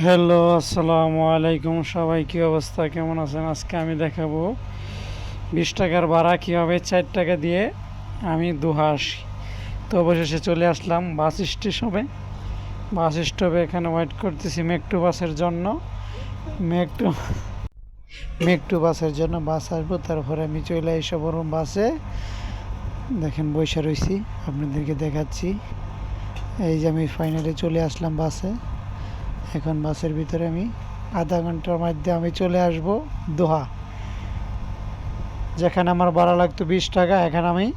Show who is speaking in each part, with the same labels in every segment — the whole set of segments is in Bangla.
Speaker 1: হ্যালো, আসসালামু আলাইকুম। সবাই কি অবস্থা, কেমন আছেন? আজকে আমি দেখাবো 20 টাকার ভাড়া কীভাবে 4 টাকা দিয়ে আমি দোহা আসি। তো অবশেষে চলে আসলাম বাস স্টেশনে। বাস স্টপে এখানে ওয়েট করতেছি মেট্রো বাসের জন্য। মেট্রো মেট্রো বাসের জন্য বাস আসবো, তারপরে আমি চলে এসে বড় বাসে। দেখেন বৈশা রয়েছি, আপনাদেরকে দেখাচ্ছি। এই যে আমি ফাইনালি চলে আসলাম বাসে। এখন বাসের ভিতরে আমি আধা ঘন্টার মধ্যে আমি চলে আসব দোহা। যেখানে আমার ভাড়া লাগতো 20 টাকা, এখানে আমি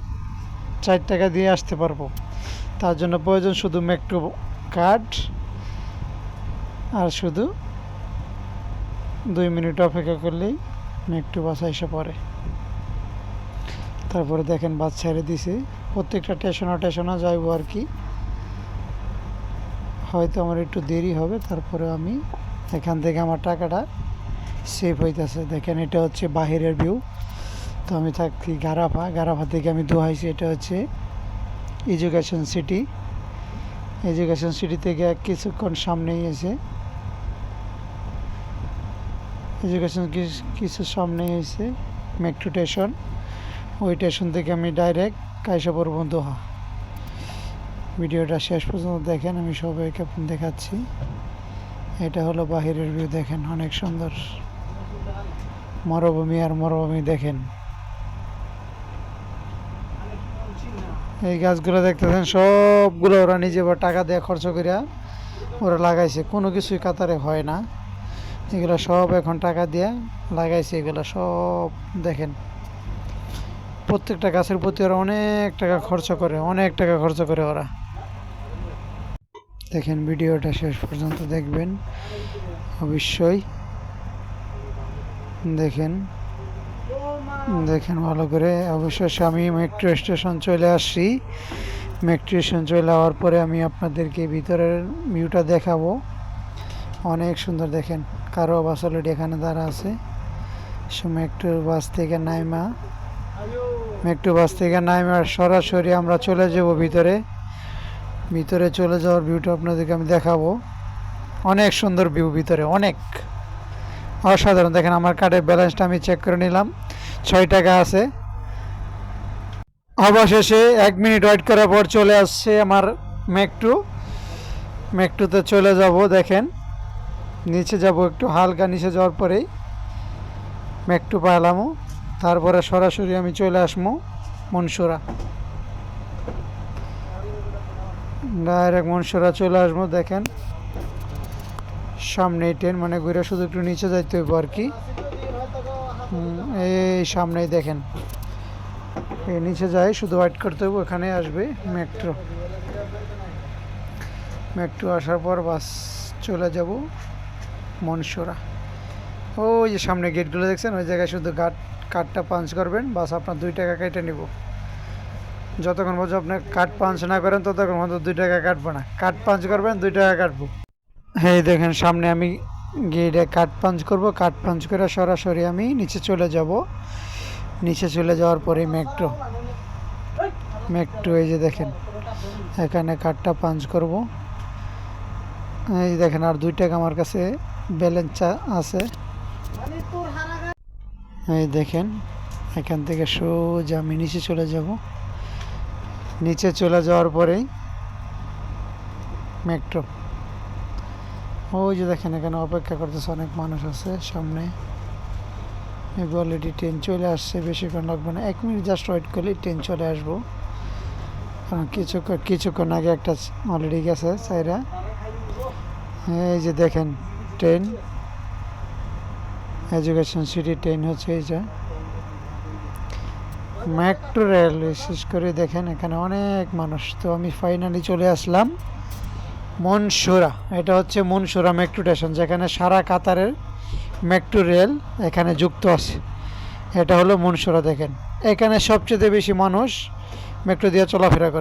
Speaker 1: 4 টাকা দিয়ে আসতে পারবো। তার জন্য প্রয়োজন শুধু মেট্রো কার্ড, আর শুধু 2 মিনিট অপেক্ষা করলেই মেট্রো বাস এসে পড়ে। তারপরে দেখেন বাস ছেড়ে দিছে, প্রত্যেকটা স্টেশনে যাইবো আর কি। হয়তো আমার একটু দেরি হবে, তারপরে আমি এখান থেকে আমার টাকাটা সেভ হইতেছে। দেখেন এটা হচ্ছে বাহিরের ভিউ। তো আমি থাকি গারাফা থেকে আমি দোহাইছি। এটা হচ্ছে এডুকেশন সিটি থেকে কিছুক্ষণ সামনেই এসে কিছু সামনেই এসে মেট্রো স্টেশন। ওই স্টেশন থেকে আমি ডাইরেক্ট কাইসা পড়ব দোহা। ভিডিওটা শেষ পর্যন্ত দেখেন, আমি সবাইকে দেখাচ্ছি। এটা হলো বাহিরের ভিউ, দেখেন অনেক সুন্দর মরুভূমি, আর মরুভূমি দেখেন। এই গাছগুলো দেখতেছেন, সবগুলো ওরা নিজে টাকা দিয়ে খরচ করিয়া ওরা লাগাইছে। কোনো কিছুই কাতারে হয় না, এগুলো সব এখন টাকা দিয়ে লাগাইছে। এগুলো সব দেখেন, প্রত্যেকটা গাছের প্রতি ওরা অনেক টাকা খরচ করে ওরা। দেখেন ভিডিওটা শেষ পর্যন্ত দেখবেন অবশ্যই। দেখেন দেখেন ভালো করে। অবশ্যই আমি মেট্রো স্টেশন চলে আসছি। মেট্রো স্টেশন চলে যাওয়ার পরে আমি আপনাদেরকে ভিতরের ভিউটা দেখাবো। অনেক সুন্দর দেখেন, কারো বাস অলরেডি এখানে দাঁড়া আছে। মেট্রো বাস থেকে নাইমা সরাসরি আমরা চলে যাব ভিতরে চলে যাওয়ার ভিউটা আপনাদেরকে আমি দেখাবো। অনেক সুন্দর ভিউ, ভিতরে অনেক অসাধারণ। দেখেন আমার কার্ডের ব্যালেন্সটা আমি চেক করে নিলাম, 6 টাকা আছে। অবশেষে 1 মিনিট ওয়েট করার পর চলে আসছে আমার মেট্রোতে চলে যাব। দেখেন নিচে যাব, একটু হালকা নিচে যাওয়ার পরেই মেট্রো পাইলামও। তারপরে সরাসরি আমি চলে আসবো মনসুরা, ডাইরেক্ট মনসুরা চলে আসবো। দেখেন সামনেই ট্রেন, মানে ঘুরে শুধু একটু নিচে যাইতে হইব আর কি। এই সামনেই দেখেন, এই নিচে যাই, শুধু ওয়েট করতে হইব, এখানে আসবে মেট্রো আসার পর বাস চলে যাব মনসুরা। ওই যে সামনে গেটগুলো দেখছেন, ওই জায়গায় শুধু কার্ডটা পাঞ্চ করবেন, বাস আপনার 2 টাকা কেটে নিব। যতক্ষণ পর্যন্ত আপনি কার্ড পাঞ্চ না করেন ততক্ষণ পর্যন্ত 2 টাকা কাটবো না। কার্ড পাঞ্চ করবেন, 2 টাকা কাটবো। হ্যাঁ দেখেন সামনে আমি গেটে কার্ড পাঞ্চ করব, কার্ড পাঞ্চ করে সরাসরি আমি নিচে চলে যাব। নিচে চলে যাওয়ার পরে মেট্রো এই যে দেখেন, এখানে কার্ডটা পাঞ্চ করব। এই দেখেন আর 2 টাকা আমার কাছে ব্যালেন্স আছে। এই দেখেন এখান থেকে সোজা আমি নিচে চলে যাব। নিচে চলে যাওয়ার পরেই মেট্রো। ওই যে দেখেন এখানে অপেক্ষা করতেছে, অনেক মানুষ আছে সামনে। অলরেডি ট্রেন চলে আসছে, বেশিক্ষণ লাগবে না, 1 মিনিট জাস্ট ওয়েট করলেই ট্রেন চলে আসবো। কারণ কিছুক্ষণ আগে একটা অলরেডি গেছে সাইরা। এই যে দেখেন ট্রেন, এডুকেশন সিটি ট্রেন হচ্ছে এই যে মেট্রো রেল। বিশেষ করে দেখেন এখানে অনেক মানুষ। তো আমি ফাইনালি চলে আসলাম মনসুরা। এটা হচ্ছে মনসুরা মেট্রো স্টেশন, যেখানে সারা কাতারের মেট্রো রেল এখানে যুক্ত আছে। এটা হলো মনসুরা। দেখেন এখানে সবচেয়ে বেশি মানুষ মেট্রো দিয়ে চলাফেরা করে।